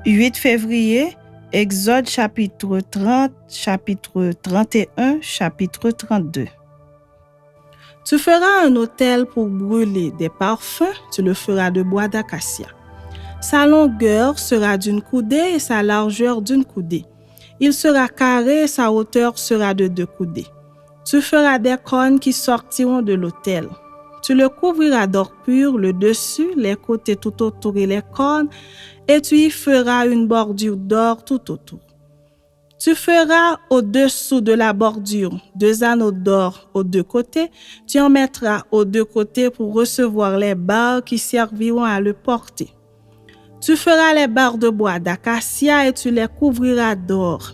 8 février, Exode chapitre 30, chapitre 31, chapitre 32. Tu feras un autel pour brûler des parfums, tu le feras de bois d'acacia. Sa longueur sera d'une coudée et sa largeur d'une coudée. Il sera carré et sa hauteur sera de 2 coudées. Tu feras des cornes qui sortiront de l'autel. Tu le couvriras d'or pur, le dessus, les côtés tout autour et les cornes, et tu y feras une bordure d'or tout autour. Tu feras au-dessous de la bordure 2 anneaux d'or aux 2 côtés. Tu en mettras aux 2 côtés pour recevoir les barres qui serviront à le porter. Tu feras les barres de bois d'acacia et tu les couvriras d'or.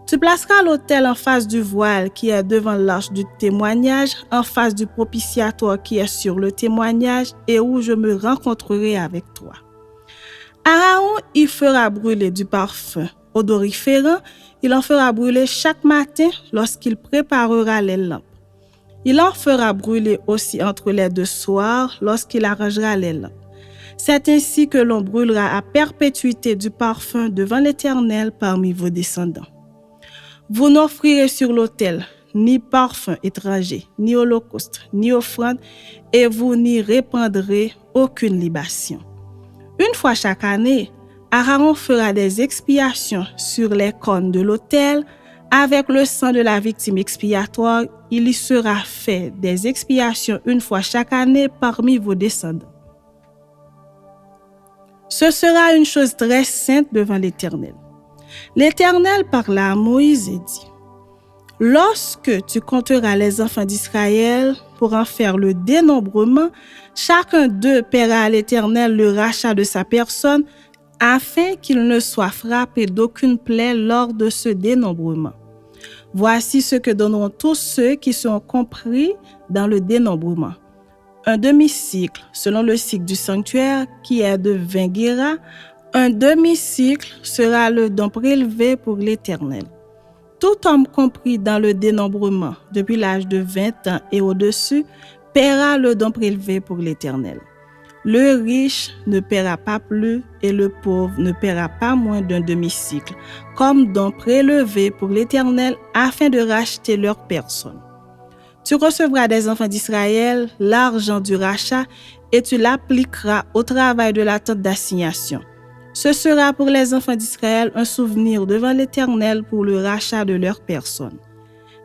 Tu placeras l'autel en face du voile qui est devant l'arche du témoignage, en face du propitiatoire qui est sur le témoignage et où je me rencontrerai avec toi. Aaron y fera brûler du parfum odoriférant, il en fera brûler chaque matin lorsqu'il préparera les lampes. Il en fera brûler aussi entre les 2 soirs lorsqu'il arrangera les lampes. C'est ainsi que l'on brûlera à perpétuité du parfum devant l'Éternel parmi vos descendants. Vous n'offrirez sur l'autel ni parfum étranger, ni holocauste, ni offrande, et vous n'y répandrez aucune libation. Une fois chaque année, Aaron fera des expiations sur les cornes de l'autel. Avec le sang de la victime expiatoire, il y sera fait des expiations une fois chaque année parmi vos descendants. Ce sera une chose très sainte devant l'Éternel. L'Éternel parla à Moïse et dit: « Lorsque tu compteras les enfants d'Israël pour en faire le dénombrement, chacun d'eux paiera à l'Éternel le rachat de sa personne, afin qu'il ne soit frappé d'aucune plaie lors de ce dénombrement. Voici ce que donneront tous ceux qui sont compris dans le dénombrement. Un demi-cycle, selon le cycle du sanctuaire, qui est de 20 guéras. Un demi-cycle sera le don prélevé pour l'Éternel. Tout homme compris dans le dénombrement, depuis l'âge de 20 ans et au-dessus, paiera le don prélevé pour l'Éternel. Le riche ne paiera pas plus et le pauvre ne paiera pas moins d'un demi-cycle, comme don prélevé pour l'Éternel afin de racheter leur personne. Tu recevras des enfants d'Israël l'argent du rachat et tu l'appliqueras au travail de la tente d'assignation. Ce sera pour les enfants d'Israël un souvenir devant l'Éternel pour le rachat de leur personne.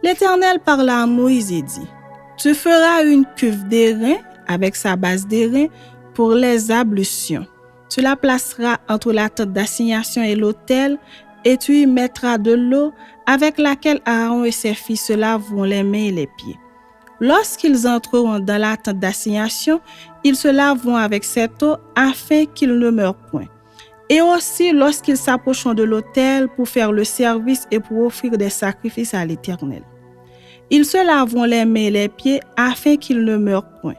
L'Éternel parla à Moïse et dit: « Tu feras une cuve d'airain avec sa base d'airain pour les ablutions. Tu la placeras entre la tente d'assignation et l'autel et tu y mettras de l'eau avec laquelle Aaron et ses fils se laveront les mains et les pieds. Lorsqu'ils entreront dans la tente d'assignation, ils se laveront avec cette eau afin qu'ils ne meurent point. Et aussi lorsqu'ils s'approcheront de l'autel pour faire le service et pour offrir des sacrifices à l'Éternel. Ils se laveront les mains et les pieds afin qu'ils ne meurent point.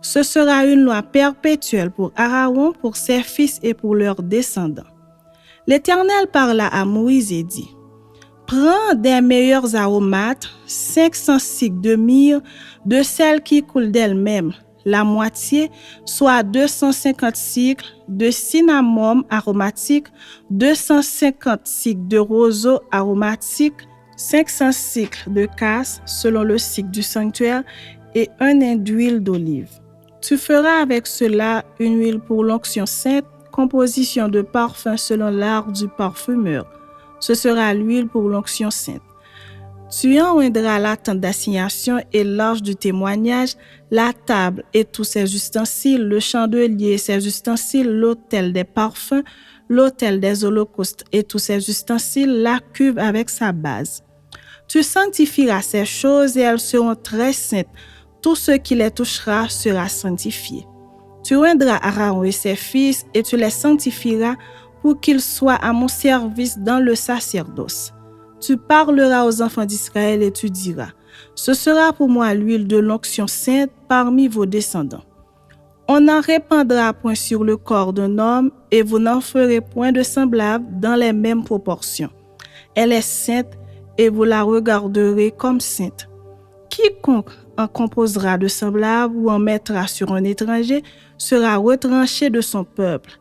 Ce sera une loi perpétuelle pour Aaron, pour ses fils et pour leurs descendants. » L'Éternel parla à Moïse et dit: « Prends des meilleurs aromates, 500 cycles de myrrhe, de celles qui coulent d'elles-mêmes, la moitié, soit 250 cycles de cinnamome aromatique, 250 cycles de roseau aromatique, 500 cycles de cassis selon le cycle du sanctuaire et un hin d'huile d'olive. Tu feras avec cela une huile pour l'onction sainte, composition de parfum selon l'art du parfumeur. Ce sera l'huile pour l'onction sainte. Tu en oindras la tente d'assignation et l'arche du témoignage, la table et tous ses ustensiles, le chandelier et ses ustensiles, l'autel des parfums, l'autel des holocaustes et tous ses ustensiles, la cuve avec sa base. Tu sanctifieras ces choses et elles seront très saintes. Tout ce qui les touchera sera sanctifié. Tu oindras Aaron et ses fils et tu les sanctifieras pour qu'ils soient à mon service dans le sacerdoce. Tu parleras aux enfants d'Israël et tu diras: « Ce sera pour moi l'huile de l'onction sainte parmi vos descendants. On n'en répandra point sur le corps d'un homme et vous n'en ferez point de semblable dans les mêmes proportions. Elle est sainte et vous la regarderez comme sainte. Quiconque en composera de semblable ou en mettra sur un étranger sera retranché de son peuple. »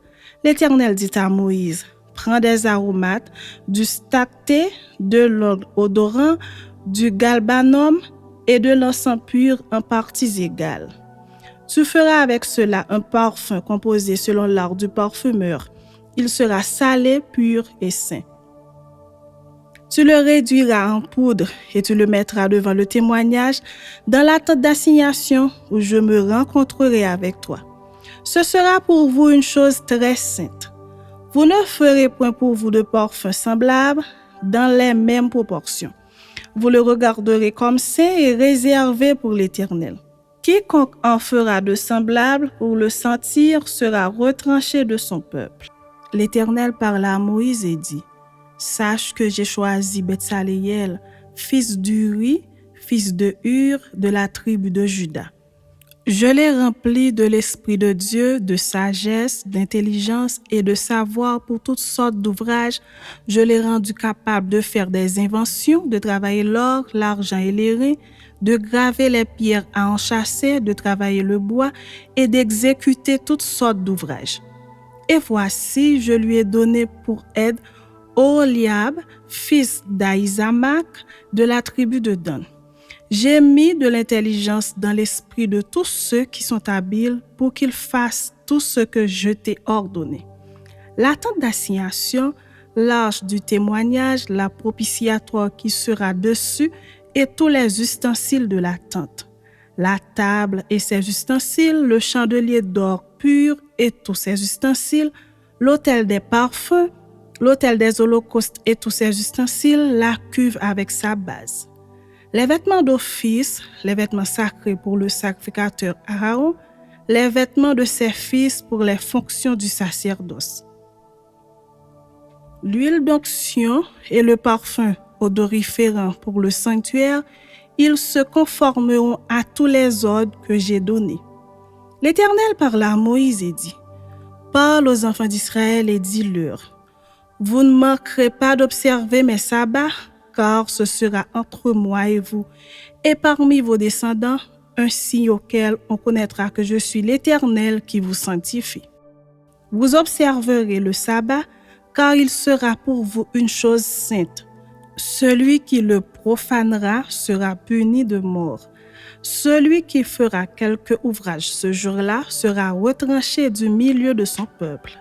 L'Éternel dit à Moïse: Prends des aromates, du stacté, de l'huile odorant, du galbanum et de l'encens pur en parties égales. Tu feras avec cela un parfum composé selon l'art du parfumeur. Il sera salé, pur et saint. Tu le réduiras en poudre et tu le mettras devant le témoignage dans la tente d'assignation où je me rencontrerai avec toi. Ce sera pour vous une chose très sainte. Vous ne ferez point pour vous de parfum semblable dans les mêmes proportions. Vous le regarderez comme saint et réservé pour l'Éternel. Quiconque en fera de semblable pour le sentir sera retranché de son peuple. L'Éternel parla à Moïse et dit: Sache que j'ai choisi Betsaléel, fils d'Uri, fils de Hur, de la tribu de Juda. Je l'ai rempli de l'Esprit de Dieu, de sagesse, d'intelligence et de savoir pour toutes sortes d'ouvrages. Je l'ai rendu capable de faire des inventions, de travailler l'or, l'argent et l'airain, de graver les pierres à enchâsser, de travailler le bois et d'exécuter toutes sortes d'ouvrages. Et voici, je lui ai donné pour aide Oholiab, fils d'Ahisamak, de la tribu de Dan. J'ai mis de l'intelligence dans l'esprit de tous ceux qui sont habiles pour qu'ils fassent tout ce que je t'ai ordonné. La tente d'assignation, l'arche du témoignage, la propitiatoire qui sera dessus et tous les ustensiles de la tente. La table et ses ustensiles, le chandelier d'or pur et tous ses ustensiles, l'autel des parfums, l'autel des holocaustes et tous ses ustensiles, la cuve avec sa base. Les vêtements d'office, les vêtements sacrés pour le sacrificateur Aaron, les vêtements de ses fils pour les fonctions du sacerdoce. L'huile d'onction et le parfum odoriférant pour le sanctuaire, ils se conformeront à tous les ordres que j'ai donnés. L'Éternel parla à Moïse et dit: Parle aux enfants d'Israël et dis-leur: Vous ne manquerez pas d'observer mes sabbats, car ce sera entre moi et vous, et parmi vos descendants, un signe auquel on connaîtra que je suis l'Éternel qui vous sanctifie. Vous observerez le sabbat, car il sera pour vous une chose sainte. Celui qui le profanera sera puni de mort. Celui qui fera quelque ouvrage ce jour-là sera retranché du milieu de son peuple.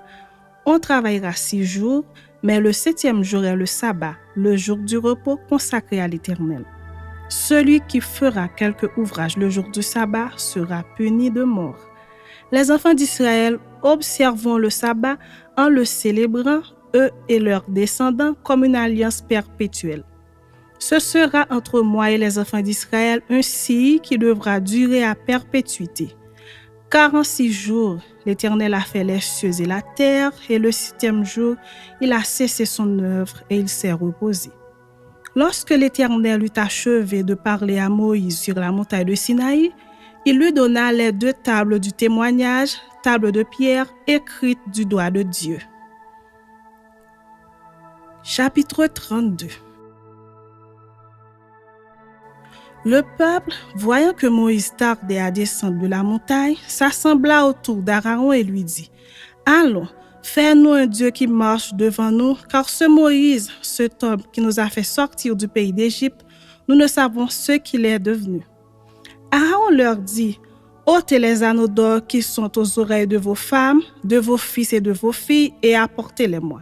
On travaillera 6 jours, mais le 7e jour est le sabbat, le jour du repos consacré à l'Éternel. Celui qui fera quelque ouvrage le jour du sabbat sera puni de mort. Les enfants d'Israël observeront le sabbat en le célébrant, eux et leurs descendants, comme une alliance perpétuelle. Ce sera entre moi et les enfants d'Israël un signe qui devra durer à perpétuité. Car en 6 jours, l'Éternel a fait les cieux et la terre, et le 7e jour, il a cessé son œuvre et il s'est reposé. Lorsque l'Éternel eut achevé de parler à Moïse sur la montagne de Sinaï, il lui donna les 2 tables du témoignage, tables de pierre écrites du doigt de Dieu. Chapitre 32. Le peuple, voyant que Moïse tardait à descendre de la montagne, s'assembla autour d'Aaron et lui dit: Allons, fais-nous un Dieu qui marche devant nous, car ce Moïse, cet homme qui nous a fait sortir du pays d'Égypte, nous ne savons ce qu'il est devenu. Aaron leur dit: ôtez les anneaux d'or qui sont aux oreilles de vos femmes, de vos fils et de vos filles, et apportez-les-moi.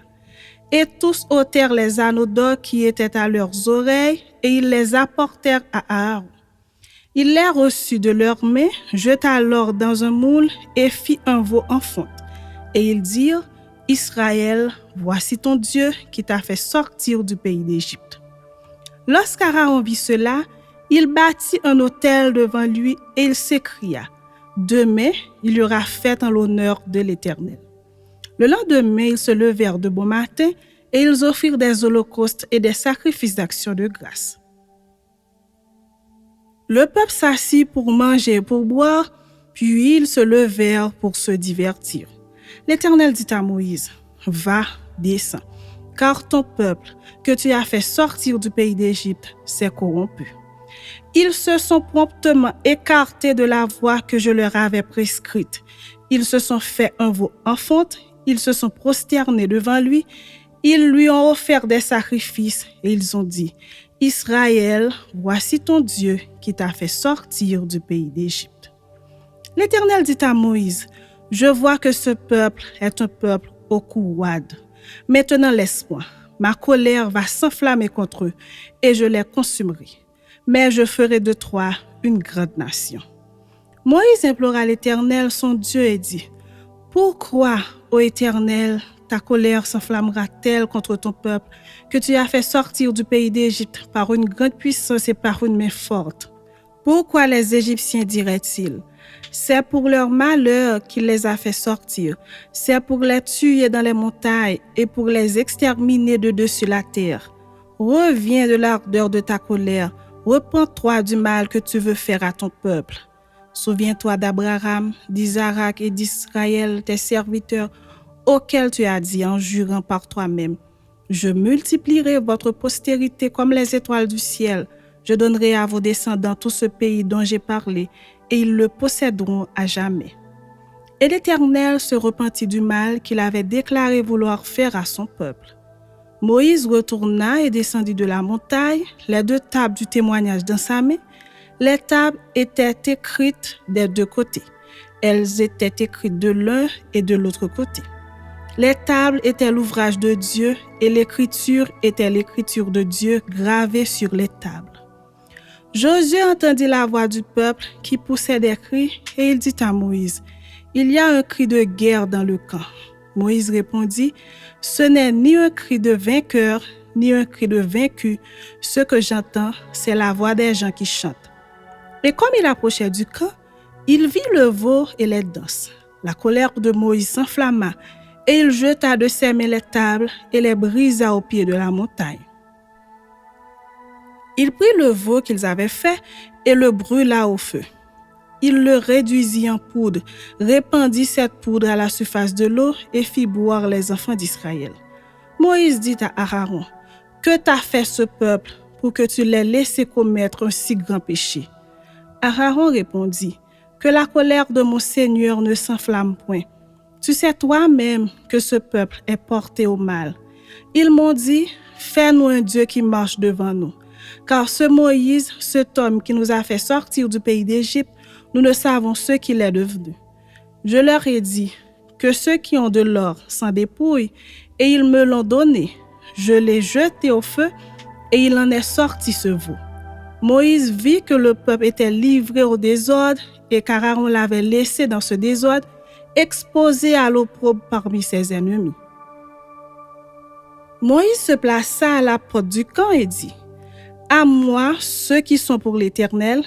Et tous ôtèrent les anneaux d'or qui étaient à leurs oreilles, et ils les apportèrent à Aaron. Il les reçut de leurs mains, jeta l'or dans un moule et fit un veau en fonte. Et ils dirent: Israël, voici ton Dieu qui t'a fait sortir du pays d'Égypte. Lorsqu'Aaron vit cela, il bâtit un autel devant lui et il s'écria: Demain, il y aura fête en l'honneur de l'Éternel. Le lendemain, ils se levèrent de bon matin et ils offrirent des holocaustes et des sacrifices d'action de grâce. Le peuple s'assit pour manger et pour boire, puis ils se levèrent pour se divertir. L'Éternel dit à Moïse: Va, descends, car ton peuple, que tu as fait sortir du pays d'Égypte, s'est corrompu. Ils se sont promptement écartés de la voie que je leur avais prescrite. Ils se sont fait un veau en fonte. ils se sont prosternés devant lui, ils lui ont offert des sacrifices et ils ont dit, « Israël, voici ton Dieu qui t'a fait sortir du pays d'Égypte. » L'Éternel dit à Moïse, « Je vois que ce peuple est un peuple au cou roide. Maintenant laisse-moi. Ma colère va s'enflammer contre eux et je les consumerai. Mais je ferai de toi une grande nation. » Moïse implora l'Éternel, son Dieu, et dit, « Pourquoi, ô Éternel, ta colère s'enflammera-t-elle contre ton peuple que tu as fait sortir du pays d'Égypte par une grande puissance et par une main forte? Pourquoi les Égyptiens diraient-ils, c'est pour leur malheur qu'il les a fait sortir, c'est pour les tuer dans les montagnes et pour les exterminer de dessus la terre. Reviens de l'ardeur de ta colère, repens-toi du mal que tu veux faire à ton peuple. Souviens-toi d'Abraham, d'Isaac et d'Israël, tes serviteurs, auxquels tu as dit en jurant par toi-même, je multiplierai votre postérité comme les étoiles du ciel. Je donnerai à vos descendants tout ce pays dont j'ai parlé, et ils le posséderont à jamais. » Et l'Éternel se repentit du mal qu'il avait déclaré vouloir faire à son peuple. Moïse retourna et descendit de la montagne, les 2 tables du témoignage dans sa main. Les tables étaient écrites des 2 côtés. Elles étaient écrites de l'un et de l'autre côté. Les tables étaient l'ouvrage de Dieu et l'écriture était l'écriture de Dieu gravée sur les tables. Josué entendit la voix du peuple qui poussait des cris et il dit à Moïse, « Il y a un cri de guerre dans le camp. » Moïse répondit, « Ce n'est ni un cri de vainqueur, ni un cri de vaincu. Ce que j'entends, c'est la voix des gens qui chantent. » Et comme il approchait du camp, il vit le veau et les danses. La colère de Moïse s'enflamma et il jeta de ses mains les tables et les brisa au pied de la montagne. Il prit le veau qu'ils avaient fait et le brûla au feu. Il le réduisit en poudre, répandit cette poudre à la surface de l'eau et fit boire les enfants d'Israël. Moïse dit à Aaron, « Que t'a fait ce peuple pour que tu l'aies laissé commettre un si grand péché? » Aaron répondit, « Que la colère de mon Seigneur ne s'enflamme point. Tu sais toi-même que ce peuple est porté au mal. Ils m'ont dit, fais-nous un Dieu qui marche devant nous. Car ce Moïse, cet homme qui nous a fait sortir du pays d'Égypte, nous ne savons ce qu'il est devenu. Je leur ai dit que ceux qui ont de l'or s'en dépouillent et ils me l'ont donné. Je l'ai jeté au feu et il en est sorti ce veau. » Moïse vit que le peuple était livré au désordre et qu'Aaron l'avait laissé dans ce désordre, exposé à l'opprobre parmi ses ennemis. Moïse se plaça à la porte du camp et dit, « À moi, ceux qui sont pour l'Éternel, »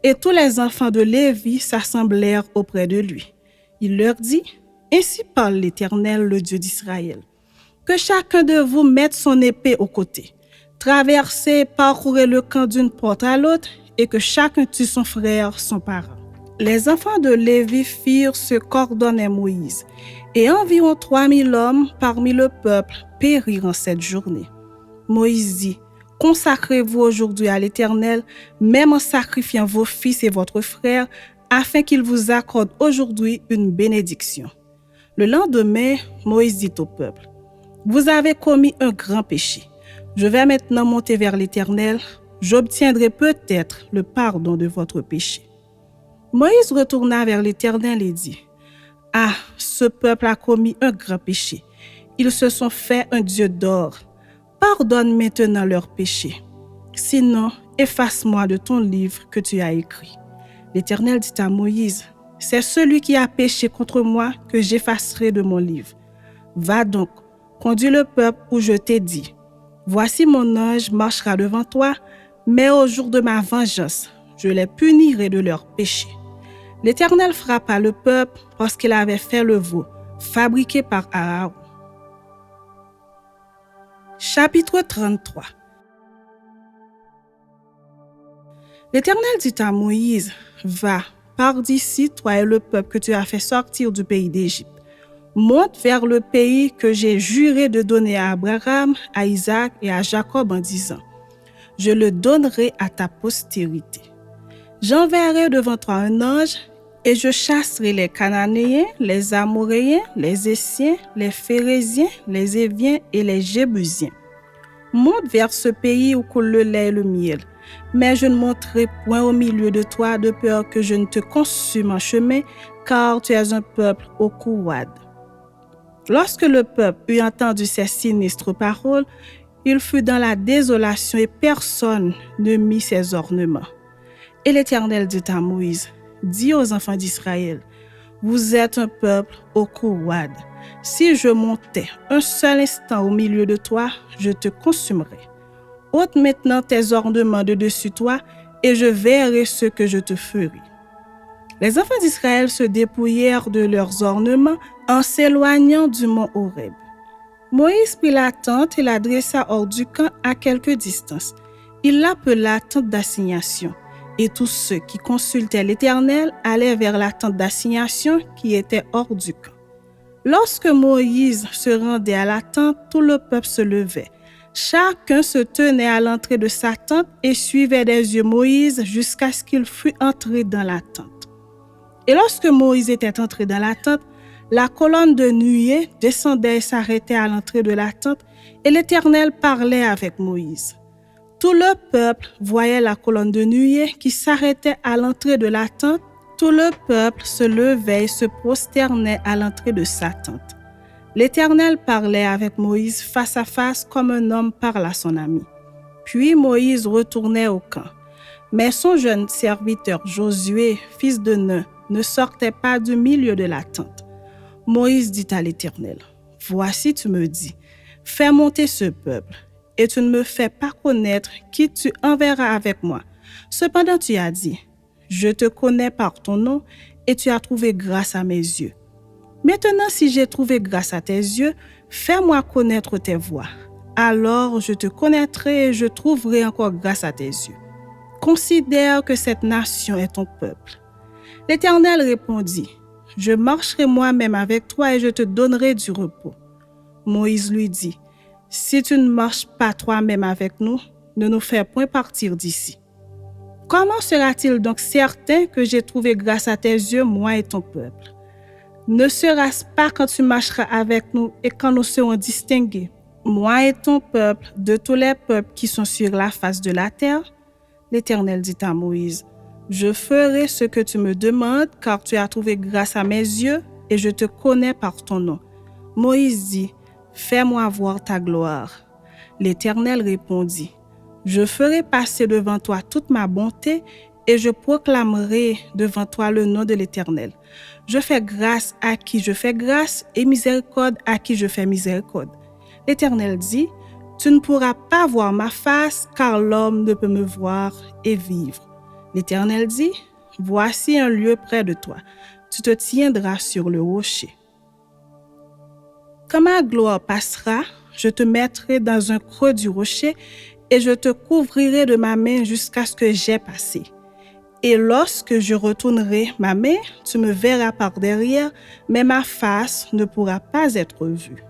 et tous les enfants de Lévi s'assemblèrent auprès de lui. Il leur dit, « Ainsi parle l'Éternel, le Dieu d'Israël. Que chacun de vous mette son épée au côté, traversez, parcourez le camp d'une porte à l'autre, et que chacun tue son frère, son parent. » Les enfants de Lévi firent ce qu'ordonnait Moïse, et environ 3000 hommes parmi le peuple périrent en cette journée. Moïse dit, « Consacrez-vous aujourd'hui à l'Éternel, même en sacrifiant vos fils et votre frère, afin qu'il vous accorde aujourd'hui une bénédiction. » Le lendemain, Moïse dit au peuple, « Vous avez commis un grand péché. Je vais maintenant monter vers l'Éternel. J'obtiendrai peut-être le pardon de votre péché. » Moïse retourna vers l'Éternel et dit, « Ah, ce peuple a commis un grand péché. Ils se sont fait un Dieu d'or. Pardonne maintenant leurs péchés. Sinon, efface-moi de ton livre que tu as écrit. » L'Éternel dit à Moïse, « C'est celui qui a péché contre moi que j'effacerai de mon livre. Va donc, conduis le peuple où je t'ai dit. Voici mon ange marchera devant toi, mais au jour de ma vengeance, je les punirai de leurs péchés. » L'Éternel frappa le peuple parce qu'il avait fait le veau, fabriqué par Aaron. Chapitre 33. L'Éternel dit à Moïse, « Va, pars d'ici, toi et le peuple que tu as fait sortir du pays d'Égypte. Monte vers le pays que j'ai juré de donner à Abraham, à Isaac et à Jacob en disant, je le donnerai à ta postérité. J'enverrai devant toi un ange, Et je chasserai les Cananéens, les Amoréens, les Essiens, les Phérésiens, les Éviens et les Jébusiens. Monte vers ce pays où coule le lait et le miel. Mais je ne monterai point au milieu de toi de peur que je ne te consume en chemin, car tu es un peuple au cou roide. Lorsque le peuple eut entendu ces sinistres paroles, il fut dans la désolation et personne ne mit ses ornements. Et l'Éternel dit à Moïse, dis aux enfants d'Israël, vous êtes un peuple au cou roide. Si je montais un seul instant au milieu de toi, je te consumerais. Ôte maintenant tes ornements de dessus toi, et je verrai ce que je te ferai. Les enfants d'Israël se dépouillèrent de leurs ornements en s'éloignant du mont Horeb. Moïse prit la tente et la dressa hors du camp à quelque distance. Il l'appela tente d'assignation, et tous ceux qui consultaient l'Éternel allaient vers la tente d'assignation qui était hors du camp. Lorsque Moïse se rendait à la tente, tout le peuple se levait. Chacun se tenait à l'entrée de sa tente et suivait des yeux Moïse jusqu'à ce qu'il fût entré dans la tente. Et lorsque Moïse était entré dans la tente, la colonne de nuée descendait et s'arrêtait à l'entrée de la tente, et l'Éternel parlait avec Moïse. Tout le peuple voyait la colonne de nuée qui s'arrêtait à l'entrée de la tente. Tout le peuple se levait et se prosternait à l'entrée de sa tente. L'Éternel parlait avec Moïse face à face comme un homme parle à son ami. Puis Moïse retournait au camp. Mais son jeune serviteur Josué, fils de Nun, ne sortait pas du milieu de la tente. Moïse dit à l'Éternel, « Voici, tu me dis, fais monter ce peuple, et tu ne me fais pas connaître qui tu enverras avec moi. Cependant tu as dit, je te connais par ton nom, et tu as trouvé grâce à mes yeux. Maintenant, si j'ai trouvé grâce à tes yeux, fais-moi connaître tes voies. Alors je te connaîtrai et je trouverai encore grâce à tes yeux. Considère que cette nation est ton peuple. » L'Éternel répondit, « Je marcherai moi-même avec toi et je te donnerai du repos. » Moïse lui dit, « Si tu ne marches pas toi-même avec nous, ne nous fais point partir d'ici. Comment sera-t-il donc certain que j'ai trouvé grâce à tes yeux, moi et ton peuple? Ne sera-ce pas quand tu marcheras avec nous et quand nous serons distingués, moi et ton peuple, de tous les peuples qui sont sur la face de la terre? » L'Éternel dit à Moïse, « Je ferai ce que tu me demandes, car tu as trouvé grâce à mes yeux et je te connais par ton nom. » Moïse dit, « Fais-moi voir ta gloire. » L'Éternel répondit, « Je ferai passer devant toi toute ma bonté et je proclamerai devant toi le nom de l'Éternel. Je fais grâce à qui je fais grâce et miséricorde à qui je fais miséricorde. » L'Éternel dit, « Tu ne pourras pas voir ma face, car l'homme ne peut me voir et vivre. » L'Éternel dit, « Voici un lieu près de toi. Tu te tiendras sur le rocher. Quand ma gloire passera, je te mettrai dans un creux du rocher et je te couvrirai de ma main jusqu'à ce que j'aie passé. Et lorsque je retournerai ma main, tu me verras par derrière, mais ma face ne pourra pas être vue. »